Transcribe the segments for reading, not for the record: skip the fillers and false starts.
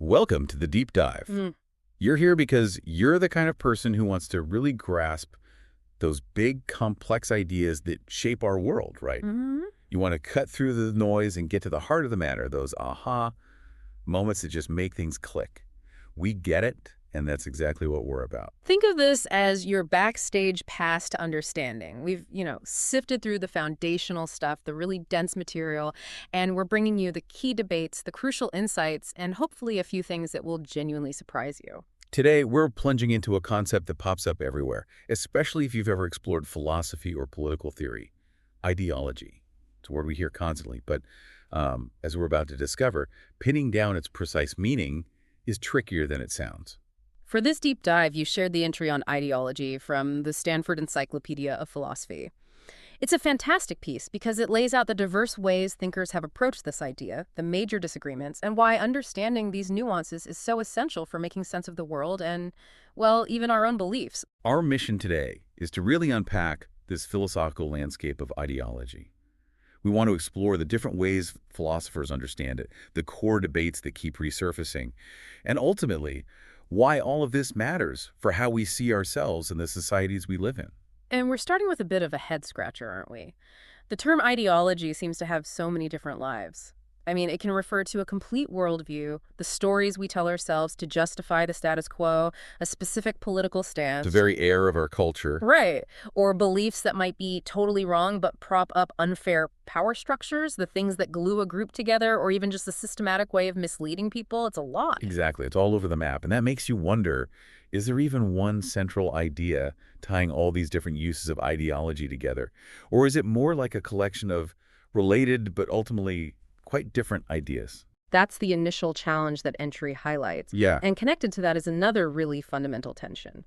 Welcome to the deep dive. Mm. You're here because you're the kind of person who wants to really grasp those big, complex ideas that shape our world, right? hmm You want to cut through the noise and get to the heart of the matter, those aha moments that just make things click. We get it, and that's exactly what we're about. Think of this as your backstage pass to understanding. We've, sifted through the foundational stuff, the really dense material, and we're bringing you the key debates, the crucial insights, and hopefully a few things that will genuinely surprise you. Today, we're plunging into a concept that pops up everywhere, especially if you've ever explored philosophy or political theory, ideology. It's a word we hear constantly, but as we're about to discover, pinning down its precise meaning is trickier than it sounds. For this deep dive, you shared the entry on ideology from the Stanford Encyclopedia of Philosophy. It's a fantastic piece because it lays out the diverse ways thinkers have approached this idea, the major disagreements, and why understanding these nuances is so essential for making sense of the world and, well, even our own beliefs. Our mission today is to really unpack this philosophical landscape of ideology. We want to explore the different ways philosophers understand it, the core debates that keep resurfacing, and ultimately, why all of this matters for how we see ourselves and the societies we live in. And we're starting with a bit of a head-scratcher, aren't we? The term ideology seems to have so many different lives. I mean, it can refer to a complete worldview, the stories we tell ourselves to justify the status quo, a specific political stance. The very air of our culture. Right. Or beliefs that might be totally wrong but prop up unfair power structures, the things that glue a group together, or even just a systematic way of misleading people. It's a lot. Exactly. It's all over the map. And that makes you wonder, is there even one central idea tying all these different uses of ideology together? Or is it more like a collection of related but ultimately quite different ideas? That's the initial challenge that entry highlights. Yeah. And connected to that is another really fundamental tension.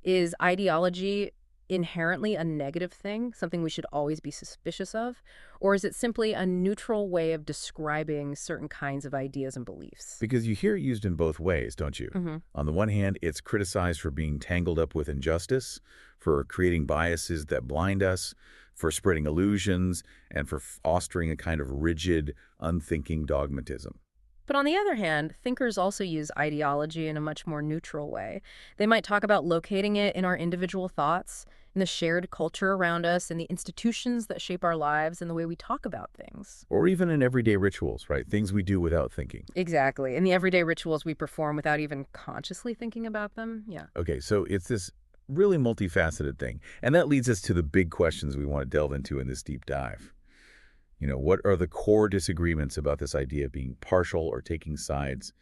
Is ideology inherently a negative thing, something we should always be suspicious of? Or is it simply a neutral way of describing certain kinds of ideas and beliefs? Because you hear it used in both ways, don't you? hmm On the one hand, it's criticized for being tangled up with injustice, for creating biases that blind us, for spreading illusions, and for fostering a kind of rigid, unthinking dogmatism. But on the other hand, thinkers also use ideology in a much more neutral way. They might talk about locating it in our individual thoughts, in the shared culture around us, in the institutions that shape our lives, and the way we talk about things. Or even in everyday rituals, right? Things we do without thinking. Exactly. In the everyday rituals we perform without even consciously thinking about them. Yeah. Okay, so it's this really multifaceted thing. And that leads us to the big questions we want to delve into in this deep dive. What are the core disagreements about this idea of being partial or taking sides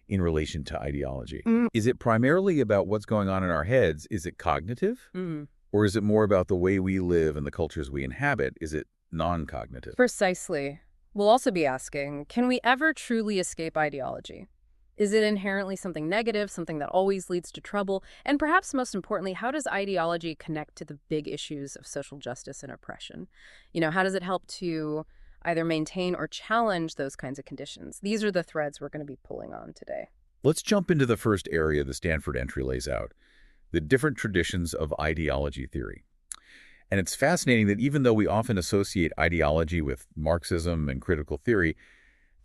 in relation to ideology? Is it primarily about what's going on in our heads? Is it cognitive? Mm. Or is it more about the way we live and the cultures we inhabit? Is it non-cognitive? Precisely. We'll also be asking, can we ever truly escape ideology? Is it inherently something negative, something that always leads to trouble? And perhaps most importantly, how does ideology connect to the big issues of social justice and oppression? How does it help to either maintain or challenge those kinds of conditions? These are the threads we're going to be pulling on today. Let's jump into the first area the Stanford entry lays out, the different traditions of ideology theory. And it's fascinating that even though we often associate ideology with Marxism and critical theory,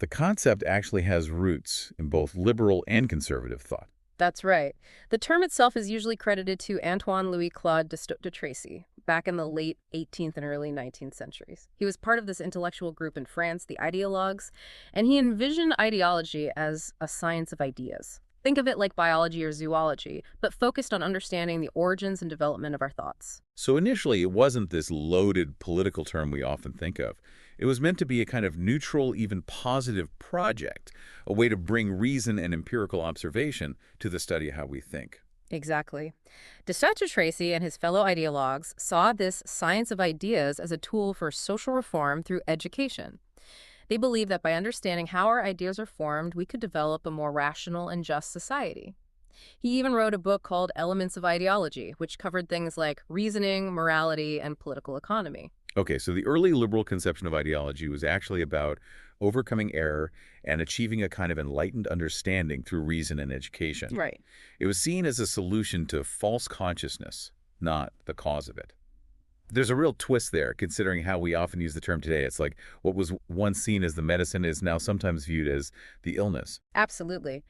the concept actually has roots in both liberal and conservative thought. That's right. The term itself is usually credited to Antoine Louis-Claude de Tracy back in the late 18th and early 19th centuries. He was part of this intellectual group in France, the ideologues, and he envisioned ideology as a science of ideas. Think of it like biology or zoology, but focused on understanding the origins and development of our thoughts. So initially, it wasn't this loaded political term we often think of. It was meant to be a kind of neutral, even positive project, a way to bring reason and empirical observation to the study of how we think. Exactly. De Tracy and his fellow ideologues saw this science of ideas as a tool for social reform through education. They believed that by understanding how our ideas are formed, we could develop a more rational and just society. He even wrote a book called Elements of Ideology, which covered things like reasoning, morality, and political economy. Okay, so the early liberal conception of ideology was actually about overcoming error and achieving a kind of enlightened understanding through reason and education. Right. It was seen as a solution to false consciousness, not the cause of it. There's a real twist there, considering how we often use the term today. It's like what was once seen as the medicine is now sometimes viewed as the illness. Absolutely.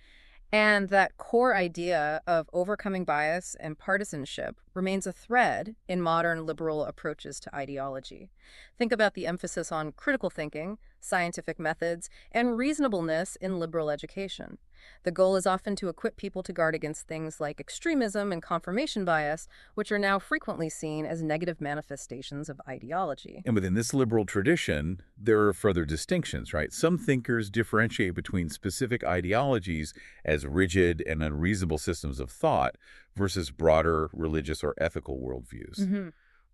And that core idea of overcoming bias and partisanship remains a thread in modern liberal approaches to ideology. Think about the emphasis on critical thinking, scientific methods, and reasonableness in liberal education. The goal is often to equip people to guard against things like extremism and confirmation bias, which are now frequently seen as negative manifestations of ideology. And within this liberal tradition, there are further distinctions, right? Some thinkers differentiate between specific ideologies as rigid and unreasonable systems of thought versus broader religious or ethical worldviews. Mhm.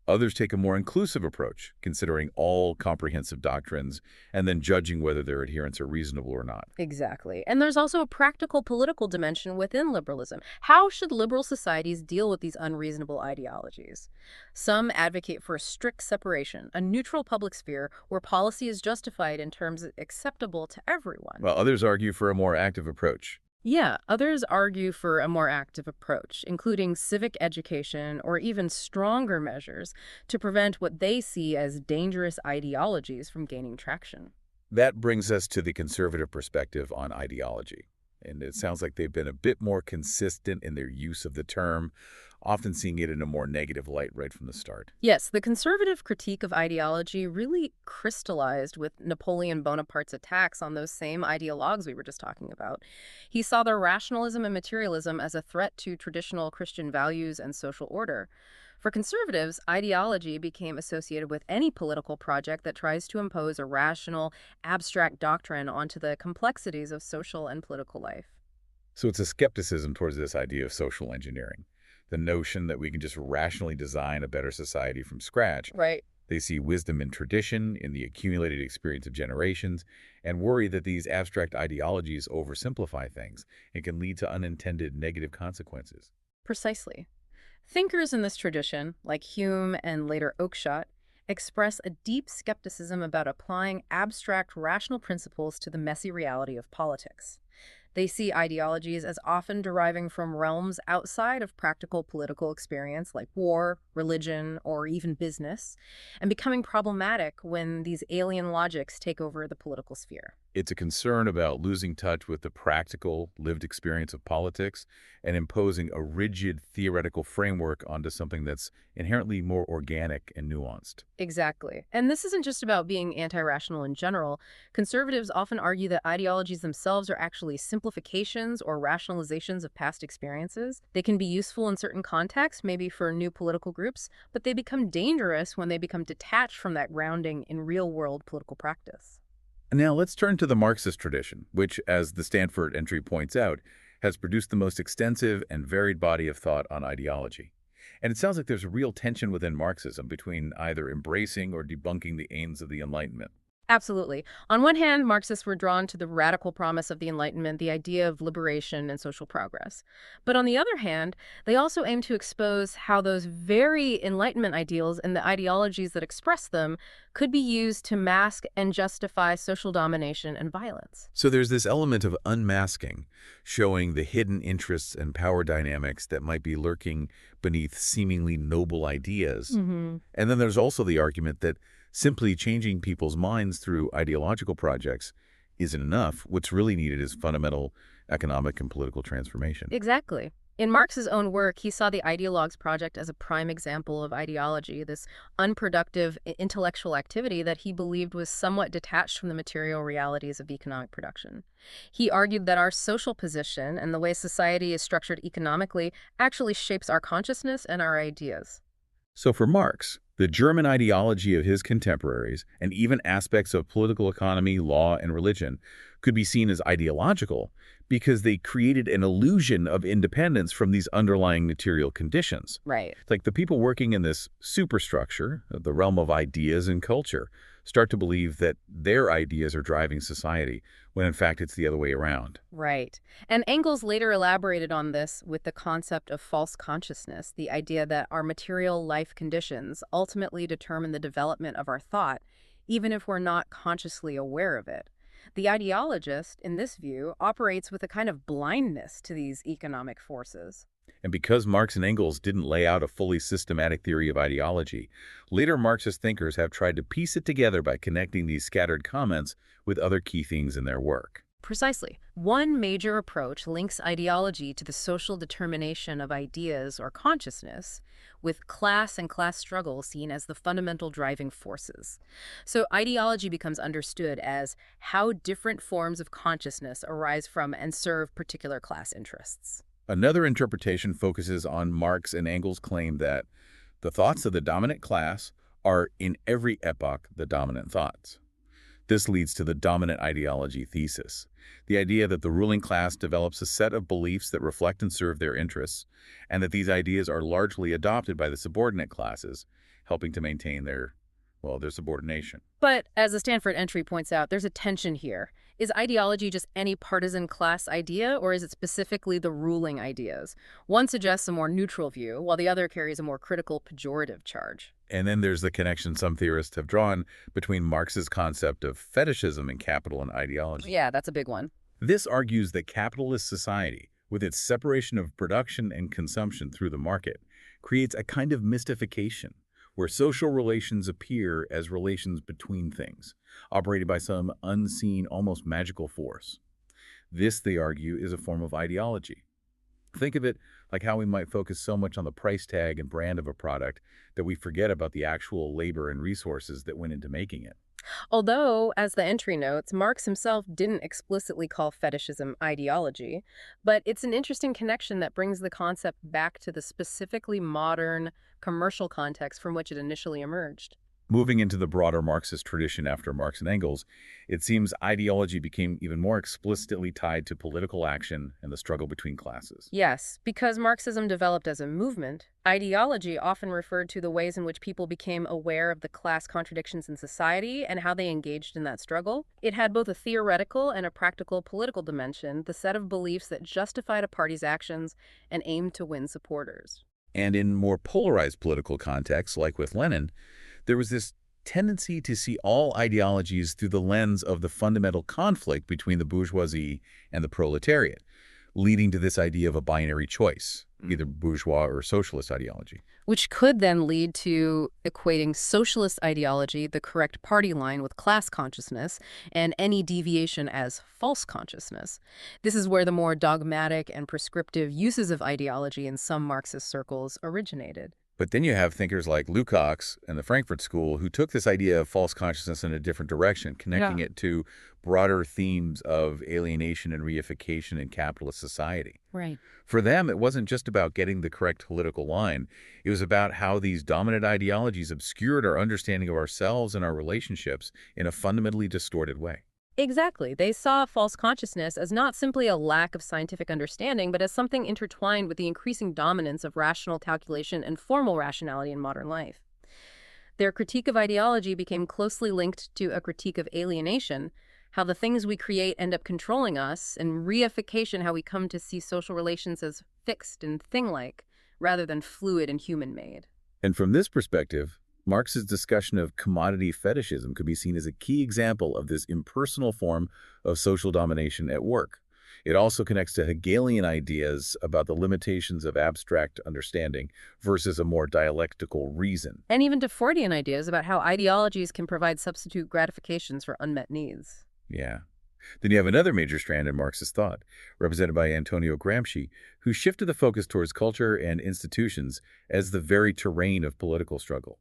Others take a more inclusive approach, considering all comprehensive doctrines and then judging whether their adherents are reasonable or not. Exactly. And there's also a practical political dimension within liberalism. How should liberal societies deal with these unreasonable ideologies? Some advocate for a strict separation, a neutral public sphere where policy is justified in terms acceptable to everyone. While others argue for a more active approach. Yeah, others argue for a more active approach, including civic education or even stronger measures to prevent what they see as dangerous ideologies from gaining traction. That brings us to the conservative perspective on ideology. And it sounds like they've been a bit more consistent in their use of the term, often seeing it in a more negative light right from the start. Yes, the conservative critique of ideology really crystallized with Napoleon Bonaparte's attacks on those same ideologues we were just talking about. He saw their rationalism and materialism as a threat to traditional Christian values and social order. For conservatives, ideology became associated with any political project that tries to impose a rational, abstract doctrine onto the complexities of social and political life. So it's a skepticism towards this idea of social engineering, the notion that we can just rationally design a better society from scratch. Right. They see wisdom in tradition, in the accumulated experience of generations, and worry that these abstract ideologies oversimplify things and can lead to unintended negative consequences. Precisely. Thinkers in this tradition, like Hume and later Oakeshott, express a deep skepticism about applying abstract rational principles to the messy reality of politics. They see ideologies as often deriving from realms outside of practical political experience, like war, religion, or even business, and becoming problematic when these alien logics take over the political sphere. It's a concern about losing touch with the practical, lived experience of politics and imposing a rigid theoretical framework onto something that's inherently more organic and nuanced. Exactly. And this isn't just about being anti-rational in general. Conservatives often argue that ideologies themselves are actually simplifications or rationalizations of past experiences. They can be useful in certain contexts, maybe for new political groups, but they become dangerous when they become detached from that grounding in real-world political practice. Now let's turn to the Marxist tradition, which, as the Stanford entry points out, has produced the most extensive and varied body of thought on ideology. And it sounds like there's a real tension within Marxism between either embracing or debunking the aims of the Enlightenment. Absolutely. On one hand, Marxists were drawn to the radical promise of the Enlightenment, the idea of liberation and social progress. But on the other hand, they also aim to expose how those very Enlightenment ideals and the ideologies that express them could be used to mask and justify social domination and violence. So there's this element of unmasking, showing the hidden interests and power dynamics that might be lurking beneath seemingly noble ideas. Hmm. And then there's also the argument that simply changing people's minds through ideological projects isn't enough. What's really needed is fundamental economic and political transformation. Exactly. In Marx's own work, he saw the Ideologues Project as a prime example of ideology, this unproductive intellectual activity that he believed was somewhat detached from the material realities of economic production. He argued that our social position and the way society is structured economically actually shapes our consciousness and our ideas. So for Marx, the German ideology of his contemporaries, and even aspects of political economy, law, and religion, could be seen as ideological because they created an illusion of independence from these underlying material conditions. Right. It's like the people working in this superstructure, the realm of ideas and culture, start to believe that their ideas are driving society, when in fact it's the other way around. Right. And Engels later elaborated on this with the concept of false consciousness, the idea that our material life conditions ultimately determine the development of our thought, even if we're not consciously aware of it. The ideologist, in this view, operates with a kind of blindness to these economic forces. And because Marx and Engels didn't lay out a fully systematic theory of ideology, later Marxist thinkers have tried to piece it together by connecting these scattered comments with other key things in their work. Precisely. One major approach links ideology to the social determination of ideas or consciousness, with class and class struggle seen as the fundamental driving forces. So ideology becomes understood as how different forms of consciousness arise from and serve particular class interests. Another interpretation focuses on Marx and Engels' claim that the thoughts of the dominant class are in every epoch the dominant thoughts. This leads to the dominant ideology thesis, the idea that the ruling class develops a set of beliefs that reflect and serve their interests, and that these ideas are largely adopted by the subordinate classes, helping to maintain their subordination. But as the Stanford entry points out, there's a tension here. Is ideology just any partisan class idea, or is it specifically the ruling ideas? One suggests a more neutral view, while the other carries a more critical, pejorative charge. And then there's the connection some theorists have drawn between Marx's concept of fetishism and capital and ideology. Yeah, that's a big one. This argues that capitalist society, with its separation of production and consumption through the market, creates a kind of mystification where social relations appear as relations between things, operated by some unseen, almost magical force. This, they argue, is a form of ideology. Think of it like how we might focus so much on the price tag and brand of a product that we forget about the actual labor and resources that went into making it. Although, as the entry notes, Marx himself didn't explicitly call fetishism ideology, but it's an interesting connection that brings the concept back to the specifically modern, commercial context from which it initially emerged. Moving into the broader Marxist tradition after Marx and Engels, it seems ideology became even more explicitly tied to political action and the struggle between classes. Yes, because Marxism developed as a movement, ideology often referred to the ways in which people became aware of the class contradictions in society and how they engaged in that struggle. It had both a theoretical and a practical political dimension, the set of beliefs that justified a party's actions and aimed to win supporters. And in more polarized political contexts, like with Lenin, there was this tendency to see all ideologies through the lens of the fundamental conflict between the bourgeoisie and the proletariat, leading to this idea of a binary choice, either bourgeois or socialist ideology. Which could then lead to equating socialist ideology, the correct party line, with class consciousness, and any deviation as false consciousness. This is where the more dogmatic and prescriptive uses of ideology in some Marxist circles originated. But then you have thinkers like Lukács and the Frankfurt School who took this idea of false consciousness in a different direction, connecting it to broader themes of alienation and reification in capitalist society. Right. For them, it wasn't just about getting the correct political line. It was about how these dominant ideologies obscured our understanding of ourselves and our relationships in a fundamentally distorted way. Exactly. They saw false consciousness as not simply a lack of scientific understanding, but as something intertwined with the increasing dominance of rational calculation and formal rationality in modern life. Their critique of ideology became closely linked to a critique of alienation, how the things we create end up controlling us, and reification, how we come to see social relations as fixed and thing-like, rather than fluid and human-made. And from this perspective, Marx's discussion of commodity fetishism could be seen as a key example of this impersonal form of social domination at work. It also connects to Hegelian ideas about the limitations of abstract understanding versus a more dialectical reason. And even to Fordian ideas about how ideologies can provide substitute gratifications for unmet needs. Yeah. Then you have another major strand in Marxist thought, represented by Antonio Gramsci, who shifted the focus towards culture and institutions as the very terrain of political struggle.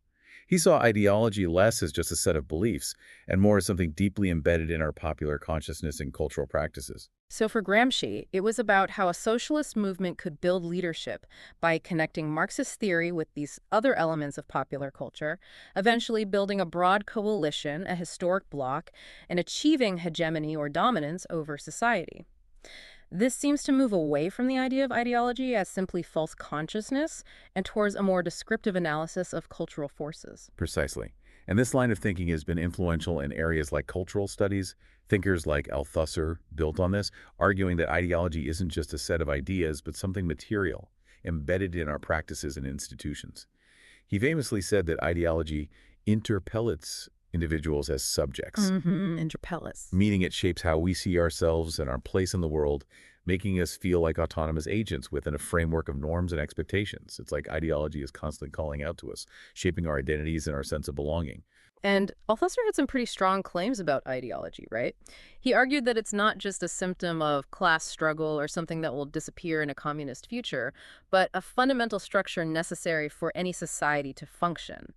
He saw ideology less as just a set of beliefs and more as something deeply embedded in our popular consciousness and cultural practices. So for Gramsci, it was about how a socialist movement could build leadership by connecting Marxist theory with these other elements of popular culture, eventually building a broad coalition, a historic bloc, and achieving hegemony or dominance over society. This seems to move away from the idea of ideology as simply false consciousness and towards a more descriptive analysis of cultural forces. Precisely. And this line of thinking has been influential in areas like cultural studies. Thinkers like Althusser built on this, arguing that ideology isn't just a set of ideas, but something material, embedded in our practices and institutions. He famously said that ideology interpellates individuals as subjects, Interpellus. meaning it shapes how we see ourselves and our place in the world, making us feel like autonomous agents within a framework of norms and expectations. It's like ideology is constantly calling out to us, shaping our identities and our sense of belonging. And Althusser had some pretty strong claims about ideology, right? He argued that it's not just a symptom of class struggle or something that will disappear in a communist future, but a fundamental structure necessary for any society to function.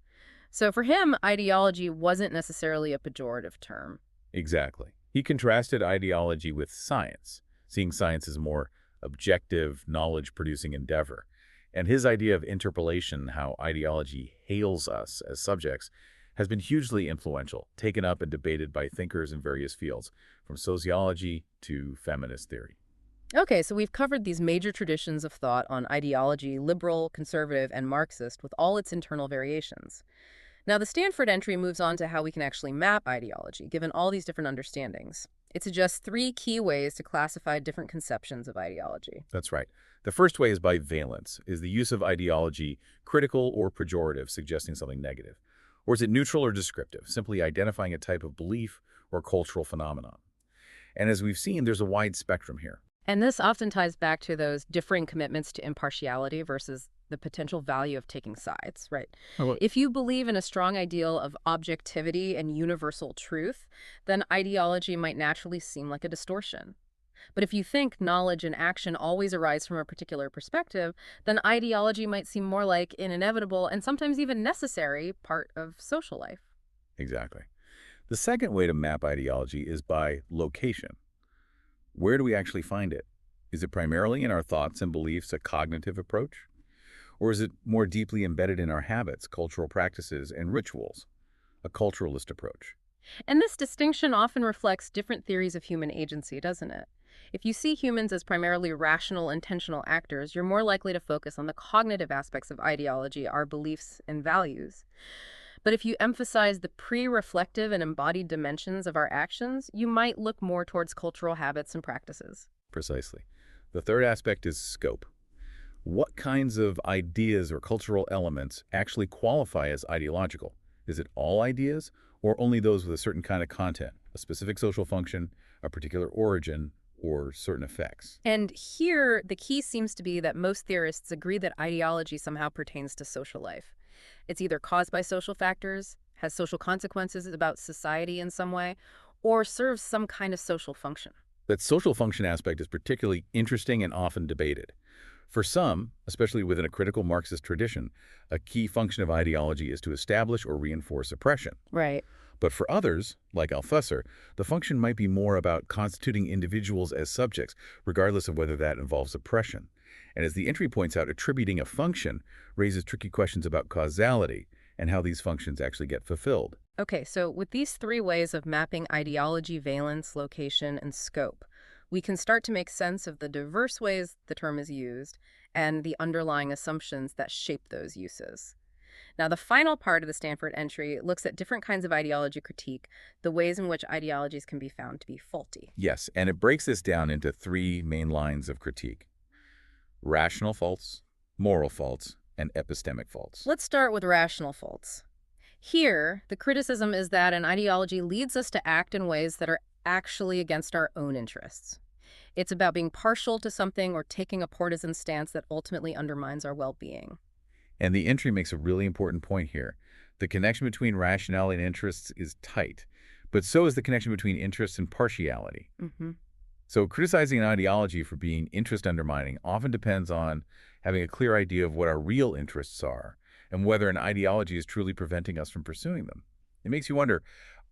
So for him, ideology wasn't necessarily a pejorative term. Exactly. He contrasted ideology with science, seeing science as more objective, knowledge-producing endeavor. And his idea of interpolation, how ideology hails us as subjects, has been hugely influential, taken up and debated by thinkers in various fields, from sociology to feminist theory. Okay, so we've covered these major traditions of thought on ideology, liberal, conservative, and Marxist, with all its internal variations. Now, the Stanford entry moves on to how we can actually map ideology, given all these different understandings. It suggests three key ways to classify different conceptions of ideology. That's right. The first way is by valence, is the use of ideology critical or pejorative, suggesting something negative? Or is it neutral or descriptive, simply identifying a type of belief or cultural phenomenon? And as we've seen, there's a wide spectrum here. And this often ties back to those differing commitments to impartiality versus the potential value of taking sides, right? Oh, If you believe in a strong ideal of objectivity and universal truth, then ideology might naturally seem like a distortion. But if you think knowledge and action always arise from a particular perspective, then ideology might seem more like an inevitable and sometimes even necessary part of social life. exactly. The second way to map ideology is by location. Where do we actually find it? Is it primarily in our thoughts and beliefs, a cognitive approach? Or is it more deeply embedded in our habits, cultural practices, and rituals, a culturalist approach? And this distinction often reflects different theories of human agency, doesn't it? If you see humans as primarily rational, intentional actors, you're more likely to focus on the cognitive aspects of ideology, our beliefs and values. But if you emphasize the pre-reflective and embodied dimensions of our actions, you might look more towards cultural habits and practices. Precisely. The third aspect is scope. What kinds of ideas or cultural elements actually qualify as ideological? Is it all ideas, or only those with a certain kind of content, a specific social function, a particular origin, or certain effects? And here, the key seems to be that most theorists agree that ideology somehow pertains to social life. It's either caused by social factors, has social consequences about society in some way, or serves some kind of social function. That social function aspect is particularly interesting and often debated. For some, especially within a critical Marxist tradition, a key function of ideology is to establish or reinforce oppression. Right. But for others, like Althusser, the function might be more about constituting individuals as subjects, regardless of whether that involves oppression. And as the entry points out, attributing a function raises tricky questions about causality and how these functions actually get fulfilled. Okay, so with these three ways of mapping ideology, valence, location, and scope, we can start to make sense of the diverse ways the term is used and the underlying assumptions that shape those uses. Now, the final part of the Stanford entry looks at different kinds of ideology critique, the ways in which ideologies can be found to be faulty. Yes, and it breaks this down into three main lines of critique: rational faults, moral faults, and epistemic faults. Let's start with rational faults. Here, the criticism is that an ideology leads us to act in ways that are actually against our own interests. It's about being partial to something or taking a partisan stance that ultimately undermines our well-being. And the entry makes a really important point here. The connection between rationality and interests is tight, but so is the connection between interests and partiality. Hmm. So criticizing an ideology for being interest undermining often depends on having a clear idea of what our real interests are and whether an ideology is truly preventing us from pursuing them. It makes you wonder,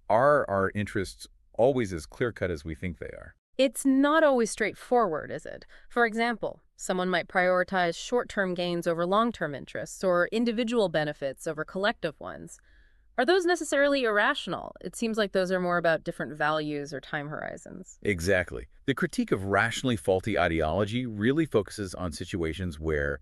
are our interests always as clear-cut as we think they are? It's not always straightforward, is it? For example, someone might prioritize short-term gains over long-term interests or individual benefits over collective ones. Are those necessarily irrational? It seems like those are more about different values or time horizons. Exactly. The critique of rationally faulty ideology really focuses on situations where,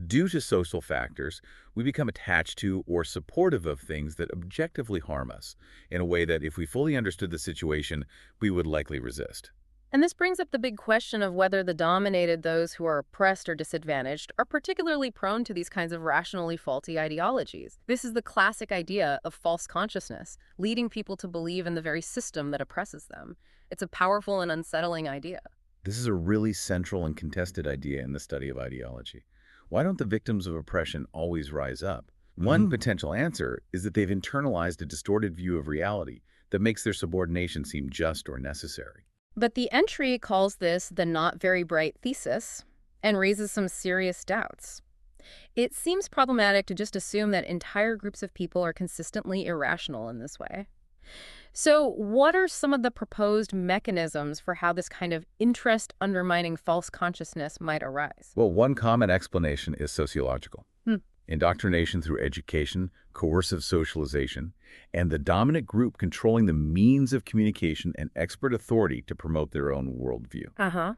due to social factors, we become attached to or supportive of things that objectively harm us in a way that, if we fully understood the situation, we would likely resist. And this brings up the big question of whether the dominated, those who are oppressed or disadvantaged, are particularly prone to these kinds of rationally faulty ideologies. This is the classic idea of false consciousness, leading people to believe in the very system that oppresses them. It's a powerful and unsettling idea. This is a really central and contested idea in the study of ideology. Why don't the victims of oppression always rise up? One potential answer is that they've internalized a distorted view of reality that makes their subordination seem just or necessary. But the entry calls this the not very bright thesis and raises some serious doubts. It seems problematic to just assume that entire groups of people are consistently irrational in this way. So, what are some of the proposed mechanisms for how this kind of interest undermining false consciousness might arise? Well, one common explanation is sociological. Hmm. Indoctrination through education, coercive socialization, and the dominant group controlling the means of communication and expert authority to promote their own worldview. Uh huh.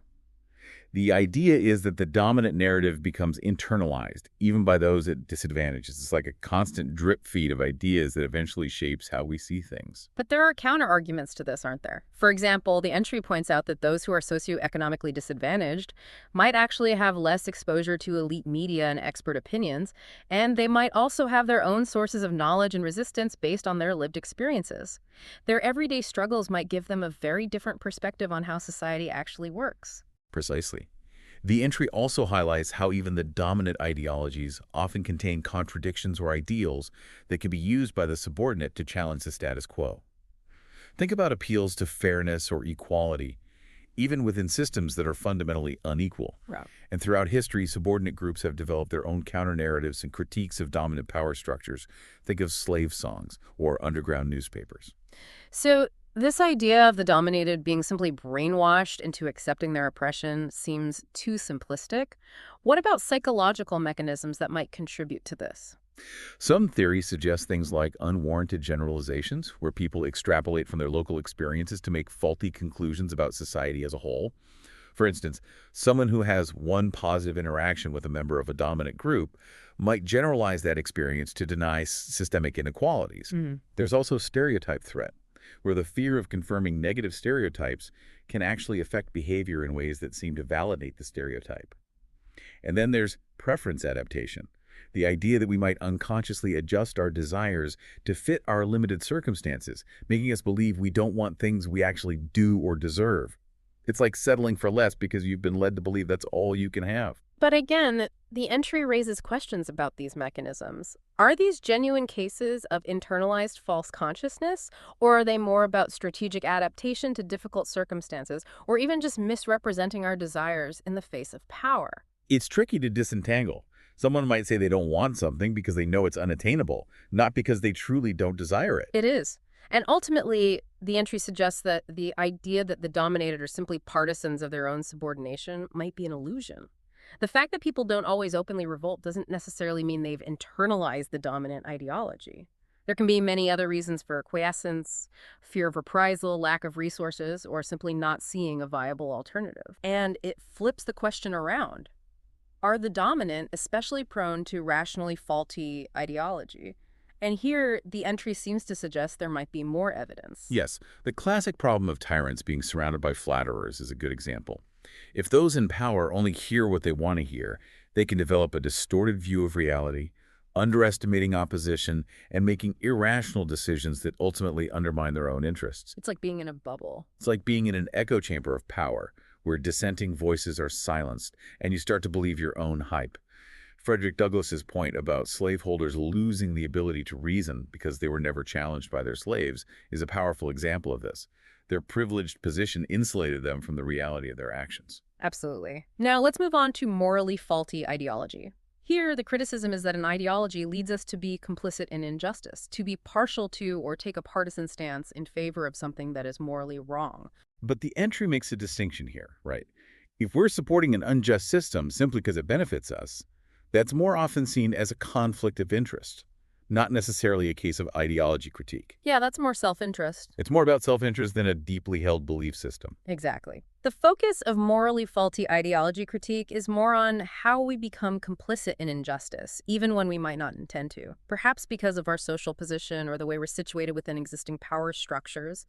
The idea is that the dominant narrative becomes internalized, even by those at disadvantages. It's like a constant drip feed of ideas that eventually shapes how we see things. But there are counter arguments to this, aren't there? For example, the entry points out that those who are socioeconomically disadvantaged might actually have less exposure to elite media and expert opinions, and they might also have their own sources of knowledge and resistance based on their lived experiences. Their everyday struggles might give them a very different perspective on how society actually works. Precisely. The entry also highlights how even the dominant ideologies often contain contradictions or ideals that can be used by the subordinate to challenge the status quo. Think about appeals to fairness or equality, even within systems that are fundamentally unequal. Right. And throughout history, subordinate groups have developed their own counter-narratives and critiques of dominant power structures. Think of slave songs or underground newspapers. So, this idea of the dominated being simply brainwashed into accepting their oppression seems too simplistic. What about psychological mechanisms that might contribute to this? Some theories suggest things like unwarranted generalizations, where people extrapolate from their local experiences to make faulty conclusions about society as a whole. For instance, someone who has one positive interaction with a member of a dominant group might generalize that experience to deny systemic inequalities. Mm. There's also stereotype threat, where the fear of confirming negative stereotypes can actually affect behavior in ways that seem to validate the stereotype. And then there's preference adaptation, the idea that we might unconsciously adjust our desires to fit our limited circumstances, making us believe we don't want things we actually do or deserve. It's like settling for less because you've been led to believe that's all you can have. But again, the entry raises questions about these mechanisms. Are these genuine cases of internalized false consciousness, or are they more about strategic adaptation to difficult circumstances, or even just misrepresenting our desires in the face of power? It's tricky to disentangle. Someone might say they don't want something because they know it's unattainable, not because they truly don't desire it. It is. And ultimately, the entry suggests that the idea that the dominated are simply partisans of their own subordination might be an illusion. The fact that people don't always openly revolt doesn't necessarily mean they've internalized the dominant ideology. There can be many other reasons for quiescence, fear of reprisal, lack of resources, or simply not seeing a viable alternative. And it flips the question around. Are the dominant especially prone to rationally faulty ideology? And here, the entry seems to suggest there might be more evidence. Yes, the classic problem of tyrants being surrounded by flatterers is a good example. If those in power only hear what they want to hear, they can develop a distorted view of reality, underestimating opposition, and making irrational decisions that ultimately undermine their own interests. It's like being in a bubble. It's like being in an echo chamber of power, where dissenting voices are silenced, and you start to believe your own hype. Frederick Douglass's point about slaveholders losing the ability to reason because they were never challenged by their slaves is a powerful example of this. Their privileged position insulated them from the reality of their actions. Absolutely. Now, let's move on to morally faulty ideology. Here, the criticism is that an ideology leads us to be complicit in injustice, to be partial to or take a partisan stance in favor of something that is morally wrong. But the entry makes a distinction here, right? If we're supporting an unjust system simply because it benefits us, that's more often seen as a conflict of interest, not necessarily a case of ideology critique. Yeah, that's more self-interest. It's more about self-interest than a deeply held belief system. Exactly. The focus of morally faulty ideology critique is more on how we become complicit in injustice, even when we might not intend to, perhaps because of our social position or the way we're situated within existing power structures.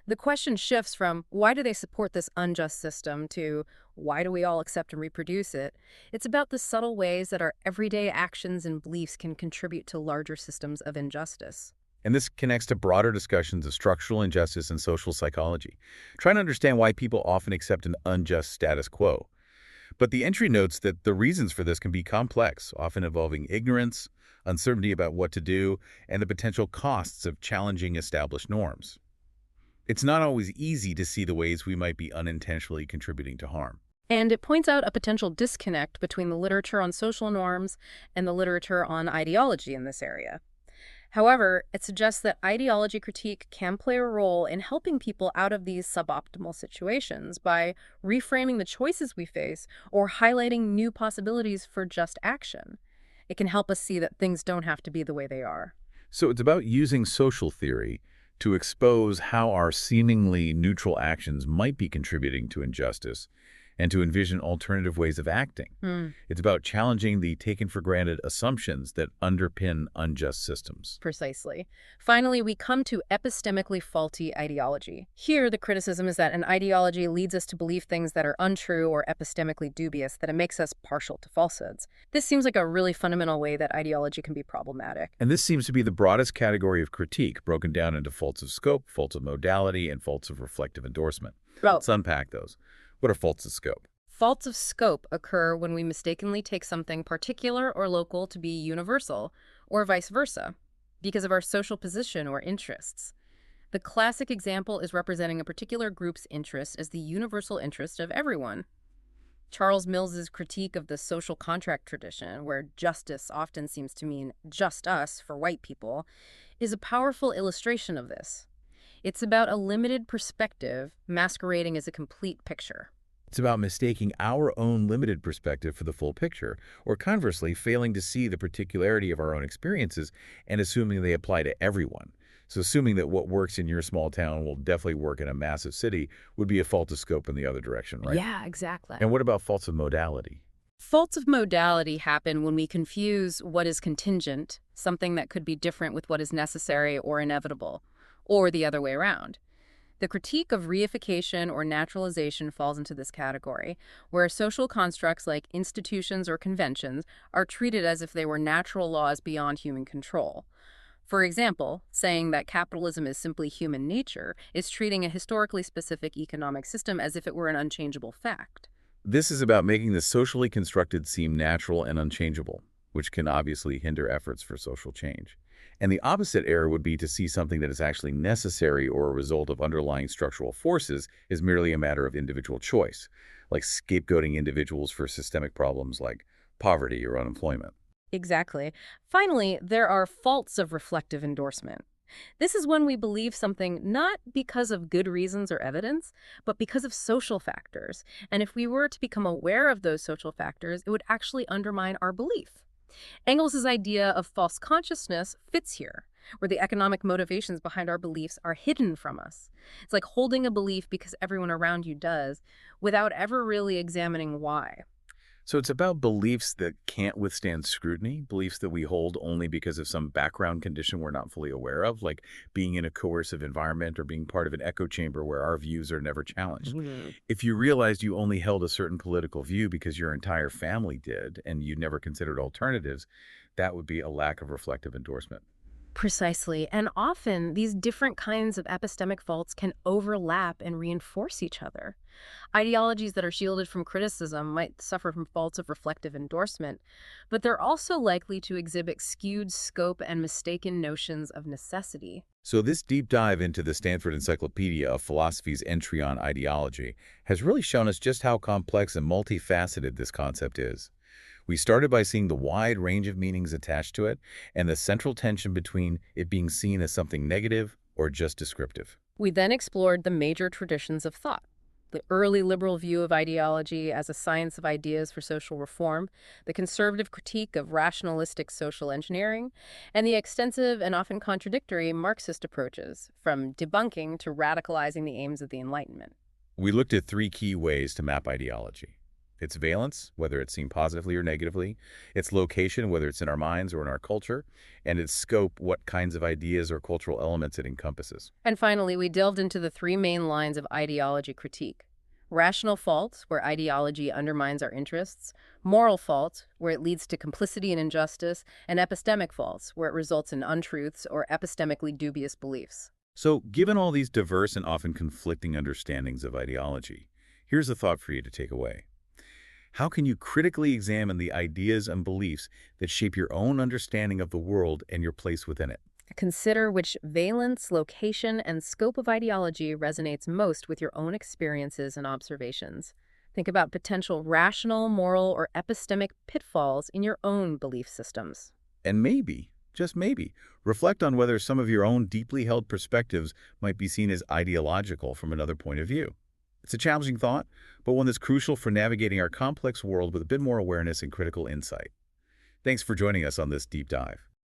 The question shifts from why do they support this unjust system to why do we all accept and reproduce it? It's about the subtle ways that our everyday actions and beliefs can contribute to larger systems of injustice. And this connects to broader discussions of structural injustice and social psychology, trying to understand why people often accept an unjust status quo. But the entry notes that the reasons for this can be complex, often involving ignorance, uncertainty about what to do, and the potential costs of challenging established norms. It's not always easy to see the ways we might be unintentionally contributing to harm. And it points out a potential disconnect between the literature on social norms and the literature on ideology in this area. However, it suggests that ideology critique can play a role in helping people out of these suboptimal situations by reframing the choices we face or highlighting new possibilities for just action. It can help us see that things don't have to be the way they are. So it's about using social theory to expose how our seemingly neutral actions might be contributing to injustice and to envision alternative ways of acting. Hmm. It's about challenging the taken-for-granted assumptions that underpin unjust systems. Precisely. Finally, we come to epistemically faulty ideology. Here, the criticism is that an ideology leads us to believe things that are untrue or epistemically dubious, that it makes us partial to falsehoods. This seems like a really fundamental way that ideology can be problematic. And this seems to be the broadest category of critique, broken down into faults of scope, faults of modality, and faults of reflective endorsement. Well, Let's unpack those. What are faults of scope? faults of scope occur when we mistakenly take something particular or local to be universal, or vice versa, because of our social position or interests. The classic example is representing a particular group's interest as the universal interest of everyone. Charles Mills's critique of the social contract tradition, where justice often seems to mean just us for white people, is a powerful illustration of this. It's about a limited perspective masquerading as a complete picture. It's about mistaking our own limited perspective for the full picture, or conversely, failing to see the particularity of our own experiences and assuming they apply to everyone. So assuming that what works in your small town will definitely work in a massive city would be a fault of scope in the other direction, right? Yeah, exactly. And what about faults of modality? Faults of modality happen when we confuse what is contingent, something that could be different with what is necessary or inevitable, or the other way around. The critique of reification or naturalization falls into this category, where social constructs like institutions or conventions are treated as if they were natural laws beyond human control. For example, saying that capitalism is simply human nature is treating a historically specific economic system as if it were an unchangeable fact. This is about making the socially constructed seem natural and unchangeable, which can obviously hinder efforts for social change. And the opposite error would be to see something that is actually necessary or a result of underlying structural forces as merely a matter of individual choice, like scapegoating individuals for systemic problems like poverty or unemployment. Exactly. Finally, there are faults of reflective endorsement. This is when we believe something not because of good reasons or evidence, but because of social factors. And if we were to become aware of those social factors, it would actually undermine our belief. Engels' idea of false consciousness fits here, where the economic motivations behind our beliefs are hidden from us. It's like holding a belief because everyone around you does, without ever really examining why. So it's about beliefs that can't withstand scrutiny, beliefs that we hold only because of some background condition we're not fully aware of, like being in a coercive environment or being part of an echo chamber where our views are never challenged. Mhm. If you realized you only held a certain political view because your entire family did and you never considered alternatives, that would be a lack of reflective endorsement. Precisely. And often, these different kinds of epistemic faults can overlap and reinforce each other. Ideologies that are shielded from criticism might suffer from faults of reflective endorsement, but they're also likely to exhibit skewed scope and mistaken notions of necessity. So this deep dive into the Stanford Encyclopedia of Philosophy's entry on ideology has really shown us just how complex and multifaceted this concept is. We started by seeing the wide range of meanings attached to it and the central tension between it being seen as something negative or just descriptive. We then explored the major traditions of thought: the early liberal view of ideology as a science of ideas for social reform, the conservative critique of rationalistic social engineering, and the extensive and often contradictory Marxist approaches, from debunking to radicalizing the aims of the Enlightenment. We looked at three key ways to map ideology: its valence, whether it's seen positively or negatively; its location, whether it's in our minds or in our culture; and its scope, what kinds of ideas or cultural elements it encompasses. And finally, we delved into the three main lines of ideology critique: rational fault, where ideology undermines our interests; moral fault, where it leads to complicity and injustice; and epistemic faults, where it results in untruths or epistemically dubious beliefs. So, given all these diverse and often conflicting understandings of ideology, here's a thought for you to take away. How can you critically examine the ideas and beliefs that shape your own understanding of the world and your place within it? Consider which valence, location, and scope of ideology resonates most with your own experiences and observations. Think about potential rational, moral, or epistemic pitfalls in your own belief systems. And maybe, just maybe, reflect on whether some of your own deeply held perspectives might be seen as ideological from another point of view. It's a challenging thought, but one that's crucial for navigating our complex world with a bit more awareness and critical insight. Thanks for joining us on this deep dive.